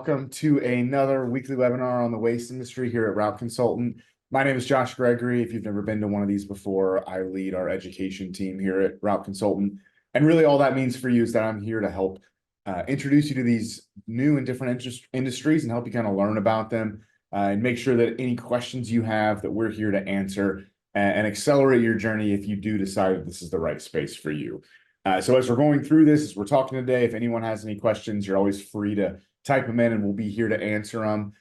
welcome to another weekly webinar on the waste industry here at Route Consultant. My name is Josh Gregory. If you've never been to one of these before, I lead our education team here at Route Consultant. And really all that means for you is that I'm here to help introduce you to these new and different industries and help you kind of learn about them and make sure that any questions you have that we're here to answer and accelerate your journey if you do decide that this is the right space for you. So as we're going through this, as we're talking today, if anyone has any questions, you're always free to type them in and we'll be here to answer them.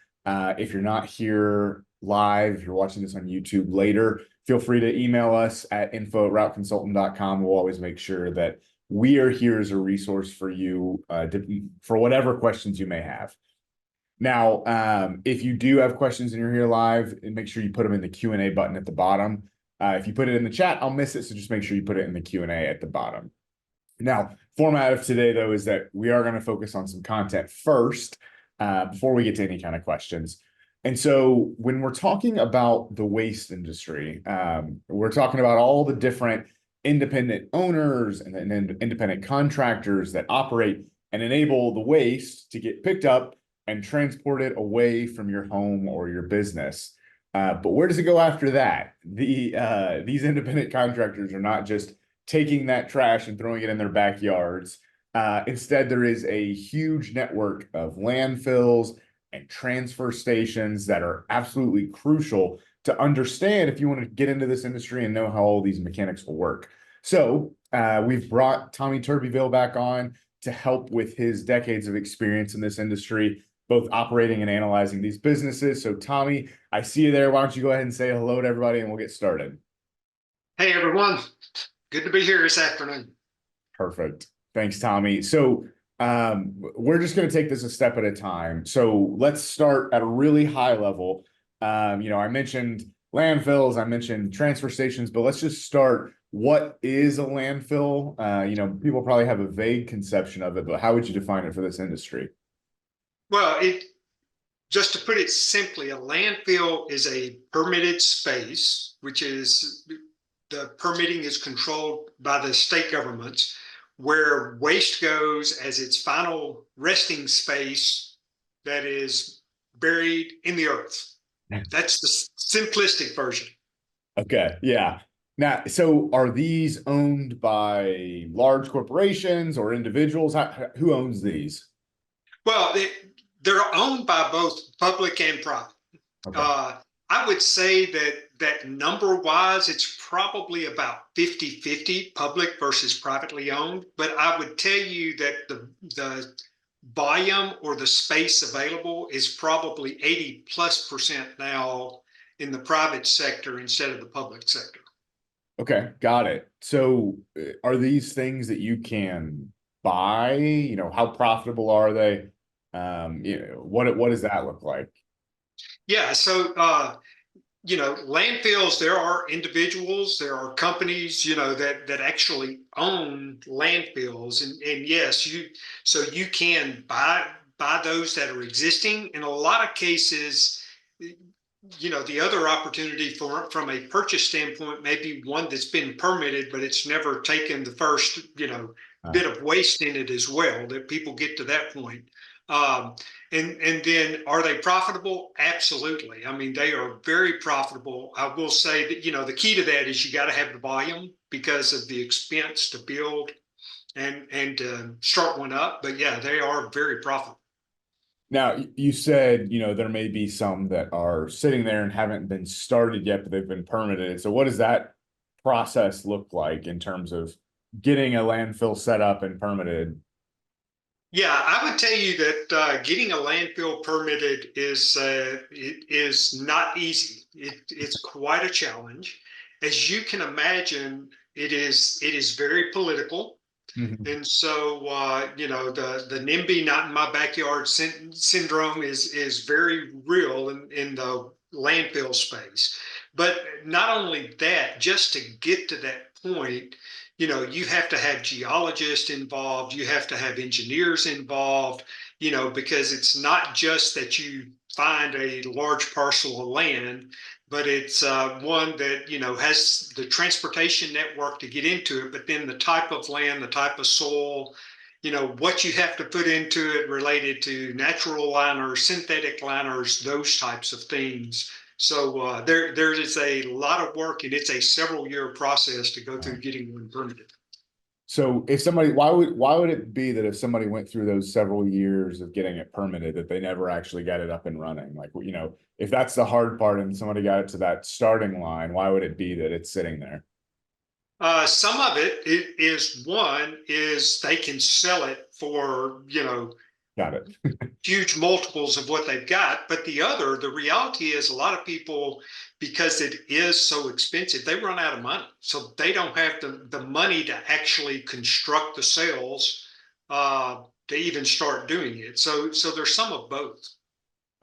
If you're not here live, if you're watching this on YouTube later, feel free to email us at info@routeconsultant.com. We'll always make sure that we are here as a resource for you for whatever questions you may have. Now, if you do have questions and you're here live, make sure you put them in the Q&A button at the bottom. If you put it in the chat, I'll miss it, so just make sure you put it in the Q&A at the bottom. Now, format of today, though, is that we are going to focus on some content first before we get to any kind of questions. And so when we're talking about the waste industry, we're talking about all the different independent owners and independent contractors that operate and enable the waste to get picked up and transported away from your home or your business. But where does it go after that? These independent contractors are not just taking that trash and throwing it in their backyards. Instead, there is a huge network of landfills and transfer stations that are absolutely crucial to understand if you want to get into this industry and know how all these mechanics will work. So we've brought Tommy Turbyville back on to help with his decades of experience in this industry, both operating and analyzing these businesses. So Tommy, I see you there. Why don't you go ahead and say hello to everybody and we'll get started. Hey, everyone. Good to be here this afternoon. Perfect. Thanks, Tommy. So we're just going to take this a step at a time. So let's start at a really high level. I mentioned landfills, I mentioned transfer stations, but let's just start. What is a landfill? People probably have a vague conception of it, but how would you define it for this industry? Well, just to put it simply, a landfill is a permitted space, which is the permitting is controlled by the state governments, where waste goes as its final resting space that is buried in the earth. That's the simplistic version. Okay, yeah. Now, so are these owned by large corporations or individuals? Who owns these? Well, they're owned by both public and private. Okay. I would say that number-wise, it's probably about 50-50 public versus privately owned. But I would tell you that the volume or the space available is probably 80+% now in the private sector instead of the public sector. Okay, got it. So are these things that you can buy? How profitable are they? What does that look like? Yeah, so landfills, there are individuals, there are companies, that actually own landfills. And yes, you can buy those that are existing. In a lot of cases, the other opportunity from a purchase standpoint may be one that's been permitted, but it's never taken the first, bit of waste in it as well, that people get to that point. And then are they profitable? Absolutely. I mean, they are very profitable. I will say that, the key to that is you got to have the volume because of the expense to build and start one up. But yeah, they are very profitable. Now, you said, there may be some that are sitting there and haven't been started yet, but they've been permitted. So what does that process look like in terms of getting a landfill set up and permitted? Yeah, I would tell you that getting a landfill permitted is not easy. It's quite a challenge. As you can imagine, it is very political. Mm-hmm. And so, the NIMBY, not in my backyard syndrome is very real in the landfill space. But not only that, just to get to that point, you have to have geologists involved, you have to have engineers involved, because it's not just that you find a large parcel of land, but it's one that, has the transportation network to get into it, but then the type of land, the type of soil, what you have to put into it related to natural liners, synthetic liners, those types of things. So there is a lot of work, and it's a several year process to go through getting one permitted. So if somebody, why would it be that if somebody went through those several years of getting it permitted, that they never actually got it up and running? Like, if that's the hard part and somebody got it to that starting line, why would it be that it's sitting there? Some of it is one is they can sell it for, Got it. huge multiples of what they've got. But the reality is a lot of people, because it is so expensive, they run out of money. So they don't have the money to actually construct the cells to even start doing it. So there's some of both.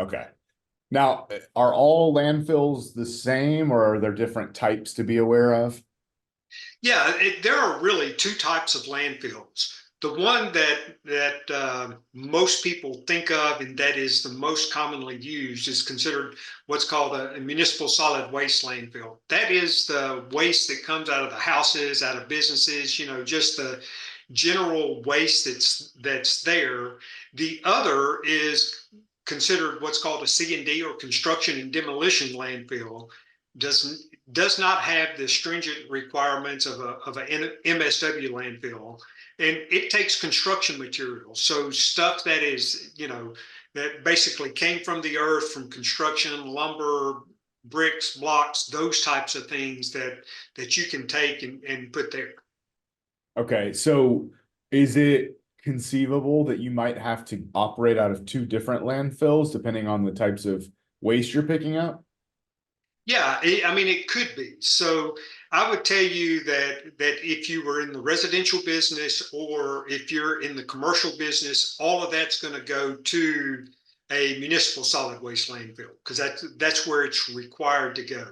Okay. Now, are all landfills the same, or are there different types to be aware of? Yeah, there are really two types of landfills. The one that most people think of and that is the most commonly used is considered what's called a municipal solid waste landfill. That is the waste that comes out of the houses, out of businesses, just the general waste that's there. The other is considered what's called a C&D or construction and demolition landfill. Does not have the stringent requirements of an MSW landfill, and it takes construction materials. So stuff that is, that basically came from the earth, from construction, lumber, bricks, blocks, those types of things that you can take and put there. Okay, so is it conceivable that you might have to operate out of two different landfills depending on the types of waste you're picking up? Yeah, I mean, it could be. So I would tell you that if you were in the residential business or if you're in the commercial business, all of that's going to go to a municipal solid waste landfill because that's where it's required to go.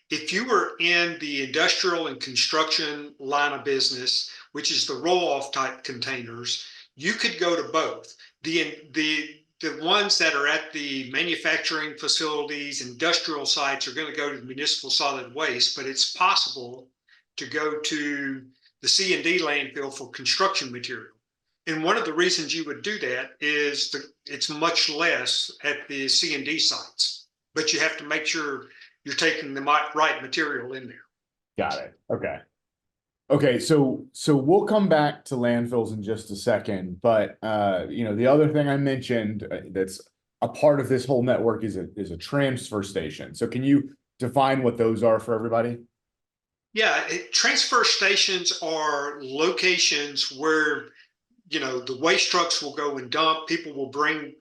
If you were in the industrial and construction line of business, which is the roll-off type containers, you could go to both. The ones that are at the manufacturing facilities, industrial sites are going to go to the municipal solid waste, but it's possible to go to the C&D landfill for construction material. And one of the reasons you would do that is it's much less at the C&D sites, but you have to make sure you're taking the right material in there. Got it. Okay. Okay, so we'll come back to landfills in just a second, but the other thing I mentioned that's a part of this whole network is a transfer station. So can you define what those are for everybody? Yeah, transfer stations are locations where the waste trucks will go and dump. People will bring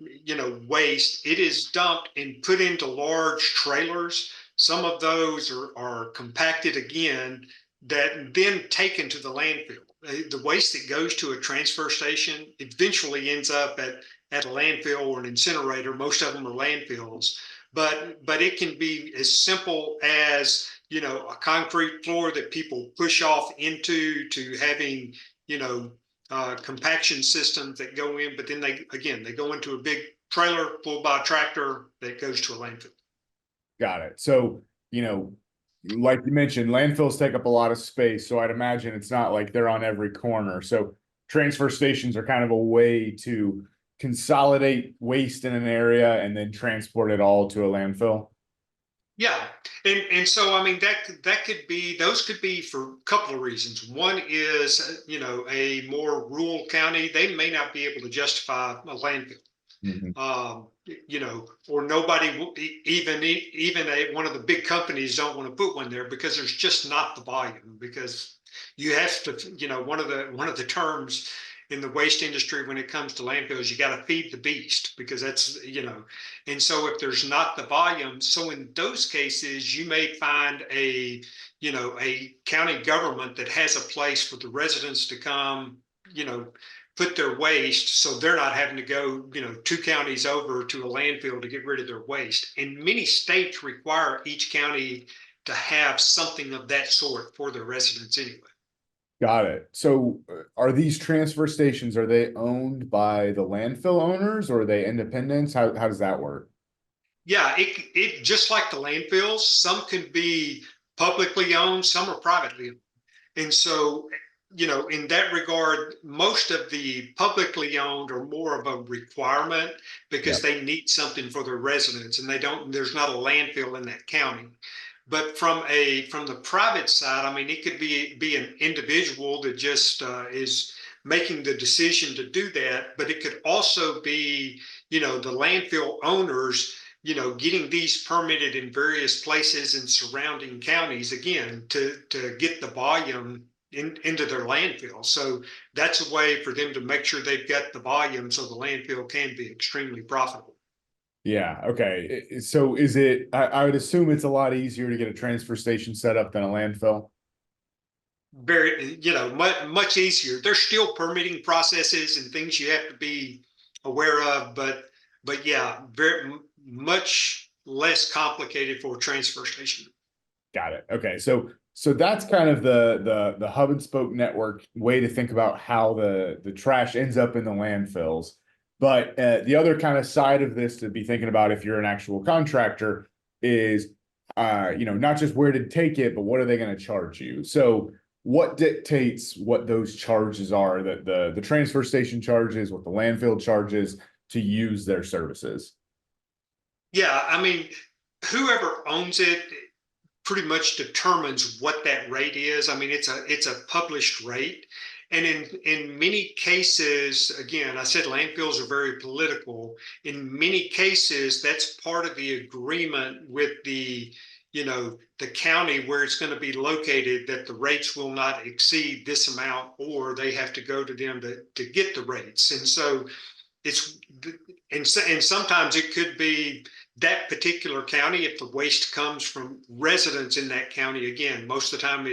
waste. It is dumped and put into large trailers. Some of those are compacted again, that then taken to the landfill. The waste that goes to a transfer station eventually ends up at a landfill or an incinerator. Most of them are landfills, but it can be as simple as a concrete floor that people push off into, to having compaction systems that go in, but then they go into a big trailer pulled by a tractor that goes to a landfill. Got it. So, like you mentioned, landfills take up a lot of space. So I'd imagine it's not like they're on every corner. So transfer stations are kind of a way to consolidate waste in an area and then transport it all to a landfill. Yeah, and so I mean that could be, those could be for a couple of reasons. One is a more rural county, they may not be able to justify a landfill. Mhm. Or nobody, even one of the big companies don't want to put one there because there's just not the volume. Because you have to, one of the terms in the waste industry when it comes to landfills, you got to feed the beast, because that's, and so if there's not the volume, so in those cases, you may find a county government that has a place for the residents to come, put their waste, so they're not having to go, two counties over to a landfill to get rid of their waste. And many states require each county to have something of that sort for their residents anyway. Got it. So are these transfer stations, are they owned by the landfill owners or are they independents? How does that work? Yeah, it just like the landfills, some can be publicly owned, some are privately owned. And so in that regard, most of the publicly owned are more of a requirement because Yep. they need something for their residents and there's not a landfill in that county. But from the private side, I mean, it could be an individual that just is making the decision to do that, but it could also be, the landfill owners, getting these permitted in various places in surrounding counties, again, to get the volume into their landfill. So that's a way for them to make sure they've got the volume so the landfill can be extremely profitable. Yeah. Okay. So is it, I would assume it's a lot easier to get a transfer station set up than a landfill. Very, much easier. There's still permitting processes and things you have to be aware of, but yeah, very much less complicated for a transfer station. Got it. Okay. So that's kind of the hub and spoke network way to think about how the trash ends up in the landfills. But the other kind of side of this to be thinking about if you're an actual contractor is not just where to take it, but what are they going to charge you? So what dictates what those charges are, that the transfer station charges, what the landfill charges to use their services? Yeah, I mean, whoever owns it pretty much determines what that rate is. I mean, it's a published rate. And in many cases, again, I said landfills are very political. In many cases, that's part of the agreement with the county where it's going to be located, that the rates will not exceed this amount, or they have to go to them to get the rates. And so it's and sometimes it could be that particular county if the waste comes from residents in that county. Again, most of the time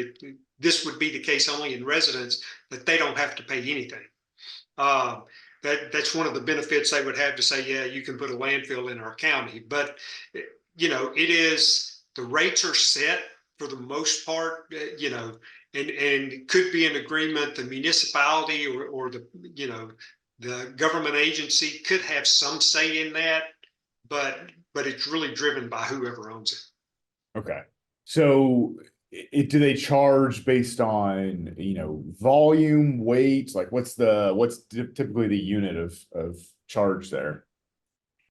this would be the case only in residents, that they don't have to pay anything. uh, that's one of the benefits they would have to say, yeah, you can put a landfill in our county. But it is, the rates are set for the most part, and it could be an agreement. The municipality or the government agency could have some say in that, but it's really driven by whoever owns it. Okay. So do they charge based on, volume, weight? Like what's typically the unit of charge there?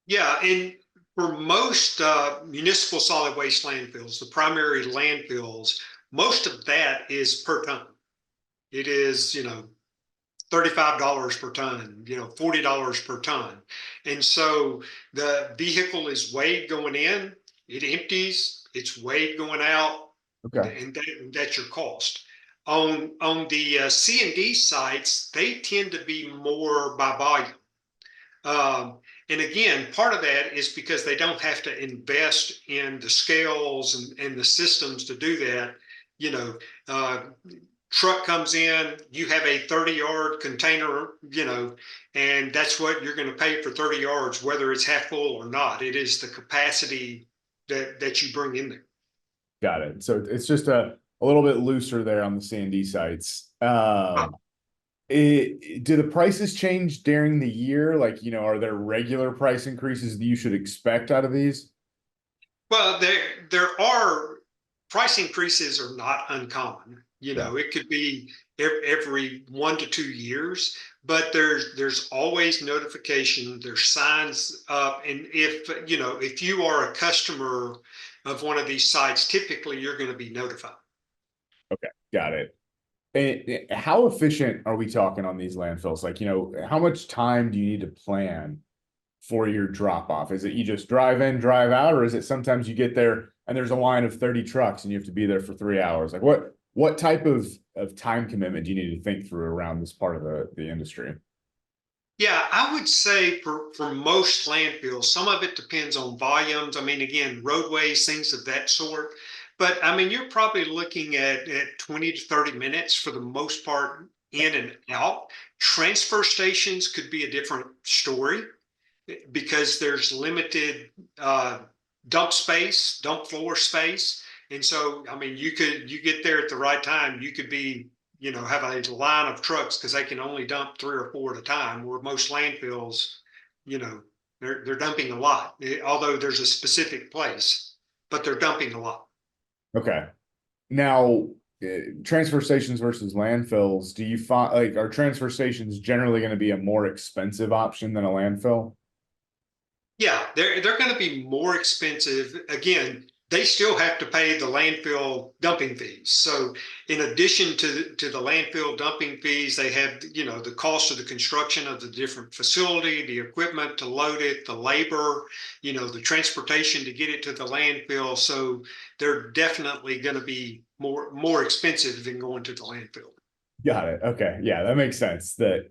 Yeah, and for most municipal solid waste landfills, the primary landfills, most of that is per ton. It is, $35 per ton, $40 per ton. And so the vehicle is weighed going in, it empties, it's weighed going out, Okay. and that's your cost. On the C&D sites, they tend to be more by volume. Um, and again, part of that is because they don't have to invest in the scales and the systems to do that. You know, uh, Truck comes in, you have a 30-yard container, and that's what you're going to pay for 30 yards, whether it's half full or not. It is the capacity that you bring in there. Got it. So it's just a little bit looser there on the C&D sites. Do the prices change during the year? Like, are there regular price increases that you should expect out of these? Well, there are price increases are not uncommon. Yeah. It could be every 1 to 2 years, but there's always notification. There's signs up, and if you are a customer of one of these sites, typically you're going to be notified. Okay. Got it. And how efficient are we talking on these landfills? Like, how much time do you need to plan for your drop off? Is it you just drive in, drive out, or is it sometimes you get there and there's a line of 30 trucks and you have to be there for 3 hours? Like what type of time commitment do you need to think through around this part of the industry? Yeah, I would say for most landfills, some of it depends on volumes. I mean, again, roadways, things of that sort. But I mean, you're probably looking at 20 to 30 minutes for the most part, in and out. Transfer stations could be a different story because there's limited dump space, dump floor space. And so, I mean, you get there at the right time, you could be, have a line of trucks because they can only dump 3 or 4 at a time, where most landfills, you know, they're dumping a lot, although there's a specific place, but they're dumping a lot. Okay. Now, transfer stations versus landfills, do you find like are transfer stations generally going to be a more expensive option than a landfill? Yeah, they're going to be more expensive. Again, they still have to pay the landfill dumping fees. So in addition to the landfill dumping fees, they have, the cost of the construction of the different facility, the equipment to load it, the labor, the transportation to get it to the landfill. So they're definitely going to be more expensive than going to the landfill. Got it. Okay. Yeah, that makes sense. That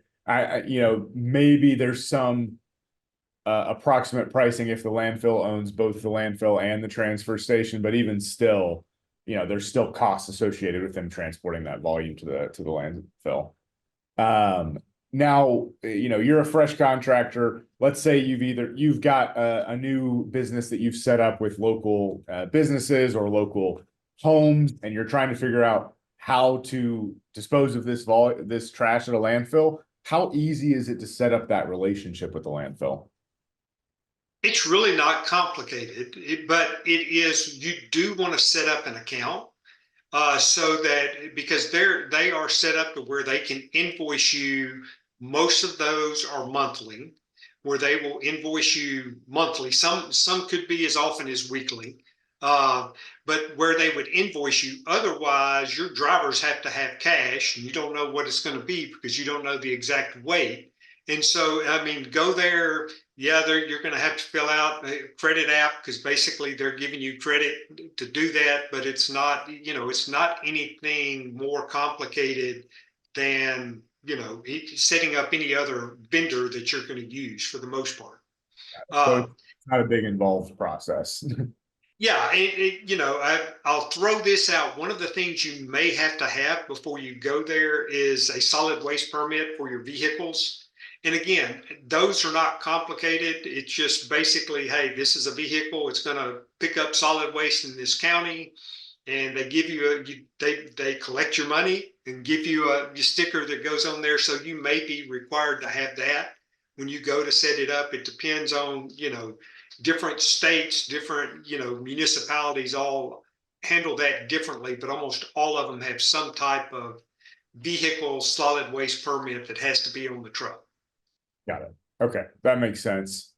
maybe there's some approximate pricing if the landfill owns both the landfill and the transfer station, but even still, there's still costs associated with them transporting that volume to the landfill. Now, you're a fresh contractor. Let's say you've got a new business that you've set up with local businesses or local homes, and you're trying to figure out how to dispose of this trash at a landfill. How easy is it to set up that relationship with the landfill? It's really not complicated, but you do want to set up an account so that because they are set up to where they can invoice you. Most of those are monthly, where they will invoice you monthly. Some could be as often as weekly, uh, but where they would invoice you. Otherwise, your drivers have to have cash, and you don't know what it's going to be because you don't know the exact weight. And so, I mean, go there. Yeah, you're going to have to fill out a credit app because basically they're giving you credit to do that, but it's not anything more complicated than, setting up any other vendor that you're going to use for the most part. So Uh, it's not a big involved process. yeah, I'll throw this out. One of the things you may have to have before you go there is a solid waste permit for your vehicles. And again, those are not complicated. It's just basically, hey, this is a vehicle. It's going to pick up solid waste in this county, and they give they collect your money and give you a sticker that goes on there. So you may be required to have that when you go to set it up. It depends on different states, different municipalities all handle that differently, but almost all of them have some type of vehicle solid waste permit that has to be on the truck. Got it. Okay, that makes sense.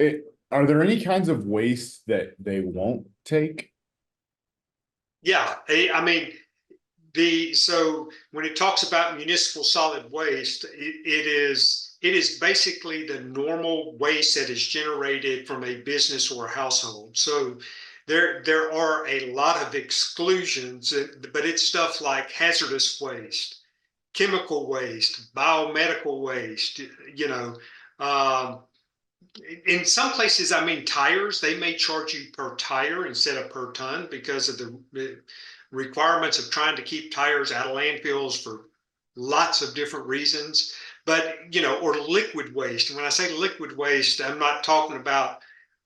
Are there any kinds of waste that they won't take? Yeah, I mean, so when it talks about municipal solid waste, it is basically the normal waste that is generated from a business or a household. So there are a lot of exclusions, but it's stuff like hazardous waste, chemical waste, biomedical waste, you know. Um, in some places, I mean, tires, they may charge you per tire instead of per ton because of the requirements of trying to keep tires out of landfills for lots of different reasons. But, or liquid waste. And when I say liquid waste, I'm not talking about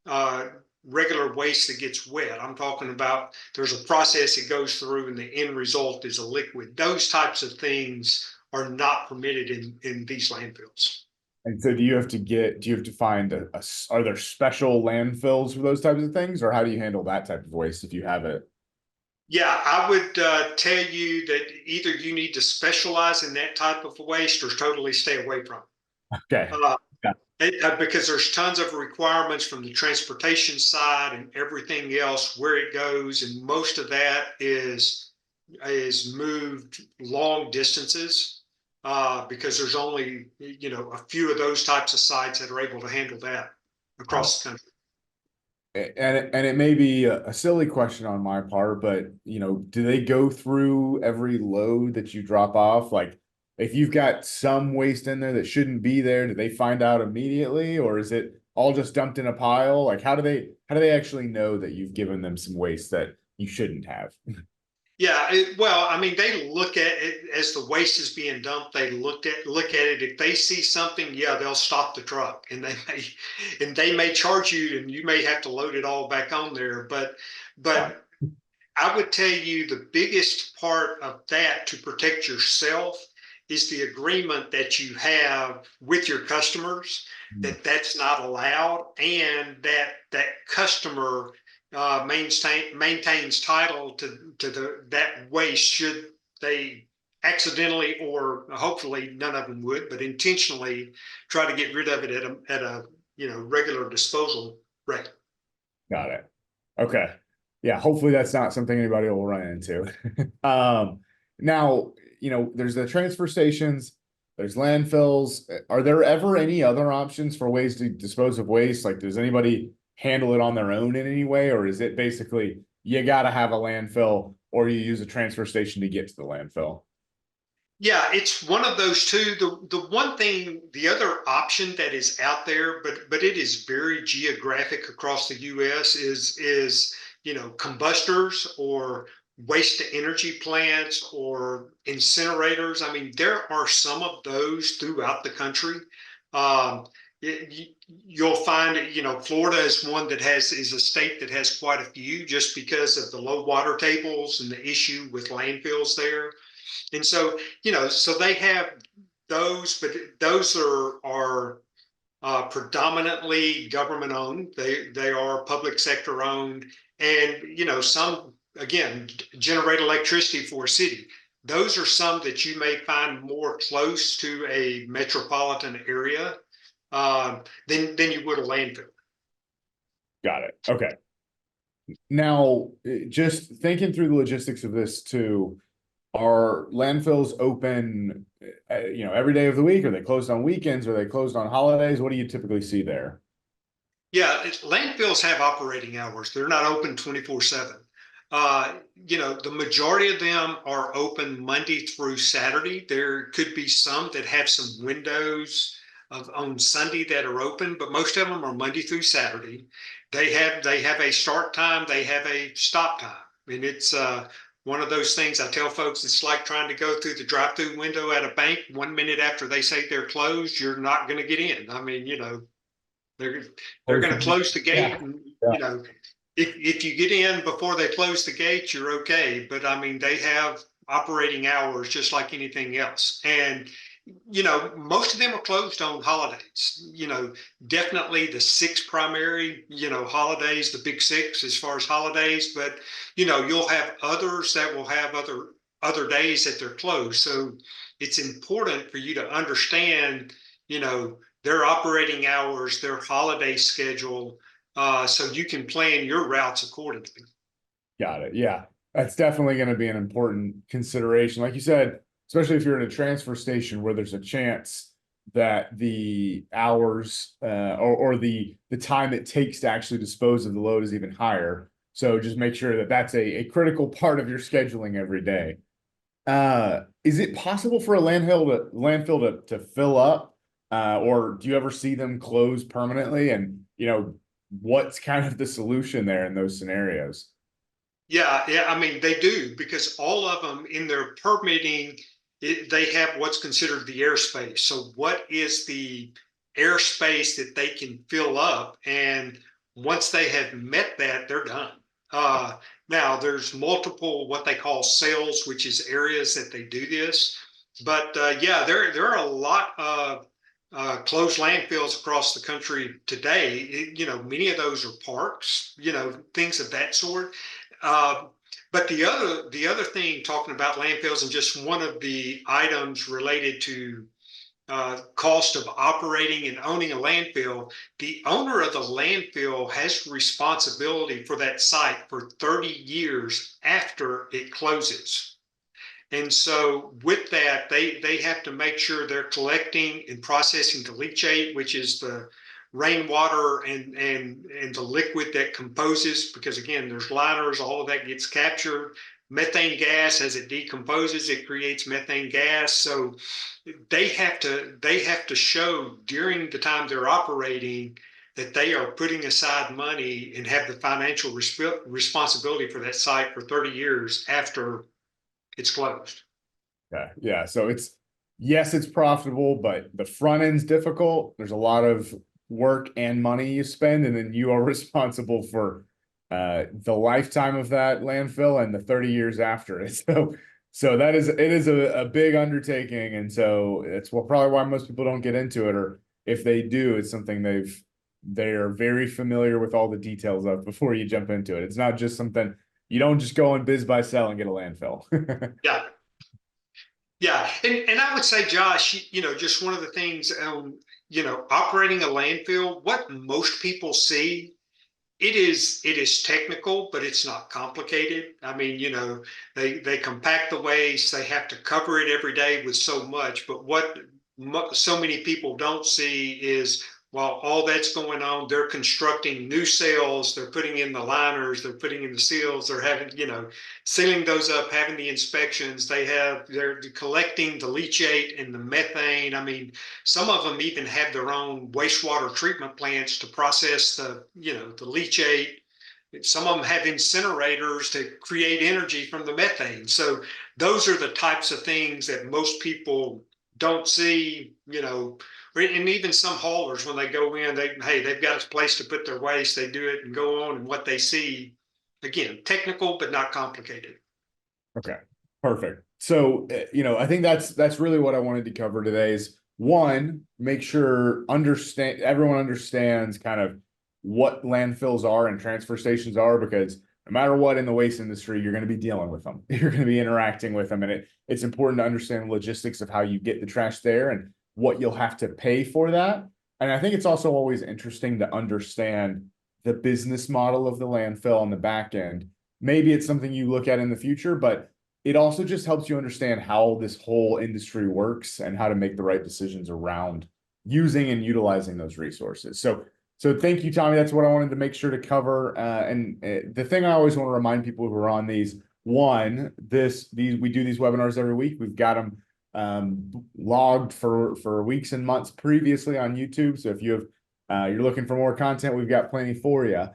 uh, regular waste that gets wet. I'm talking about there's a process it goes through and the end result is a liquid. Those types of things are not permitted in these landfills. And so do you have to find are there special landfills for those types of things, or how do you handle that type of waste if you have it? Yeah, I would tell you that either you need to specialize in that type of waste or totally stay away from it. Okay. Yeah. Because there's tons of requirements from the transportation side and everything else where it goes, and most of that is moved long distances because there's only a few of those types of sites that are able to handle that across the country. And it may be a silly question on my part, but do they go through every load that you drop off? Like, if you've got some waste in there that shouldn't be there, do they find out immediately, or is it all just dumped in a pile? Like, how do they actually know that you've given them some waste that you shouldn't have? Yeah, well, I mean, they look at it as the waste is being dumped. They look at it. If they see something, yeah, they'll stop the truck, and they may charge you, and you may have to load it all back on there. But I would tell you the biggest part of that to protect yourself is the agreement that you have with your customers that that's not allowed, and that customer maintains title to that waste should they accidentally, or hopefully none of them would, but intentionally try to get rid of it at a regular disposal rate. Got it. Okay. Yeah, hopefully that's not something anybody will run into. Now, there's the transfer stations, there's landfills. Are there ever any other options for ways to dispose of waste? Like, does anybody handle it on their own in any way, or is it basically you got to have a landfill or you use a transfer station to get to the landfill? Yeah, it's one of those two. The one thing, the other option that is out there, but it is very geographic across the U.S. is combustors or waste to energy plants or incinerators. I mean, there are some of those throughout the country. Um, you'll find, Florida is one that is a state that has quite a few just because of the low water tables and the issue with landfills there. And so, so they have those, but those are predominantly government owned. They are public sector owned, and some again generate electricity for a city. Those are some that you may find more close to a metropolitan area than you would a landfill. Got it. Okay. Now, just thinking through the logistics of this too, are landfills open, every day of the week? Are they closed on weekends? Are they closed on holidays? What do you typically see there? Yeah, landfills have operating hours. They're not open 24/7. The majority of them are open Monday through Saturday. There could be some that have some windows on Sunday that are open, but most of them are Monday through Saturday. They have a start time, they have a stop time. I mean, it's one of those things I tell folks. It's like trying to go through the drive-through window at a bank. 1 minute after they say they're closed, you're not going to get in. I mean, they're they're going to close the gate, Yeah. and Yeah. if you get in before they close the gate, you're okay. But I mean, they have operating hours just like anything else, and most of them are closed on holidays. Definitely the six primary holidays, the big six as far as holidays, but you'll have others that will have other days that they're closed. So it's important for you to understand their operating hours, their holiday schedule, so you can plan your routes accordingly. Got it. Yeah. That's definitely going to be an important consideration. Like you said, especially if you're at a transfer station where there's a chance that the hours or the time it takes to actually dispose of the load is even higher. So just make sure that that's a critical part of your scheduling every day. Is it possible for a landfill to fill up? Or do you ever see them close permanently? And what's kind of the solution there in those scenarios? Yeah, yeah. I mean, they do, because all of them in their permitting, they have what's considered the airspace. So, what is the airspace that they can fill up? And once they have met that, they're done. Uh, Now, there's multiple what they call sales, which is areas that they do this. But yeah, there are a lot of closed landfills across the country today. Many of those are parks, things of that sort. uh, but the other thing, talking about landfills, and just one of the items related to cost of operating and owning a landfill, the owner of the landfill has responsibility for that site for 30 years after it closes. And so with that, they have to make sure they're collecting and processing the leachate, which is the rainwater and the liquid that composes, because again, there's liners, all of that gets captured. Methane gas, as it decomposes, it creates methane gas. So they have to show during the time they're operating that they are putting aside money and have the financial responsibility for that site for 30 years after it's closed. Yeah, yeah. So yes, it's profitable, but the front end's difficult. There's a lot of work and money you spend, and then you are responsible for the lifetime of that landfill and the 30 years after it. So it is a big undertaking, and so it's probably why most people don't get into it, or if they do, it's something they've they are very familiar with all the details of before you jump into it. It's not just something you don't just go and biz buy sell and get a landfill. Yeah. Yeah. And I would say, Josh, just one of the things, operating a landfill, what most people see, it is technical, but it's not complicated. I mean, they compact the waste, they have to cover it every day with so much, but what so many people don't see is while all that's going on, they're constructing new cells, they're putting in the liners, they're putting in the seals, they're having, sealing those up, having the inspections, they're collecting the leachate and the methane. I mean, some of them even have their own wastewater treatment plants to process the leachate. Some of them have incinerators to create energy from the methane. So those are the types of things that most people don't see, and even some haulers, when they go in, they've got a place to put their waste, they do it and go on, and what they see, again, technical, but not complicated. Okay, perfect. So, I think that's really what I wanted to cover today is one, make sure everyone understands kind of what landfills are and transfer stations are, because no matter what in the waste industry, you're going to be dealing with them. You're going to be interacting with them. And it's important to understand the logistics of how you get the trash there and what you'll have to pay for that. And I think it's also always interesting to understand the business model of the landfill on the back end. Maybe it's something you look at in the future, but it also just helps you understand how this whole industry works and how to make the right decisions around using and utilizing those resources. So thank you, Tommy. That's what I wanted to make sure to cover. The thing I always want to remind people who are on these, one, we do these webinars every week. We've got them logged for weeks and months previously on YouTube. So if you're looking for more content, we've got plenty for you.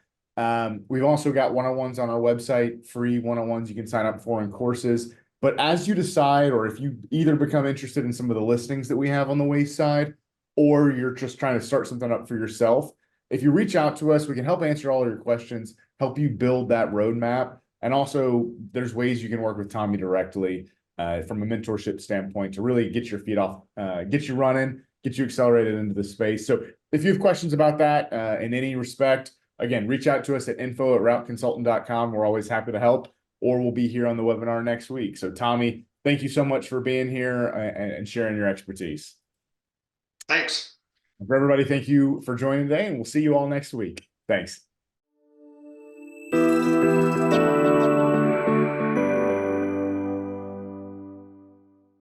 We've also got one-on-ones on our website, free one-on-ones you can sign up for in courses. But as you decide, or if you either become interested in some of the listings that we have on the waste side, or you're just trying to start something up for yourself, if you reach out to us, we can help answer all of your questions, help you build that roadmap. And also there's ways you can work with Tommy directly from a mentorship standpoint to really get your feet off, get you running, get you accelerated into the space. So if you have questions about that in any respect, again, reach out to us at info@routeconsultant.com. We're always happy to help, or we'll be here on the webinar next week. So Tommy, thank you so much for being here and sharing your expertise. Thanks. For everybody, thank you for joining today, and we'll see you all next week. Thanks.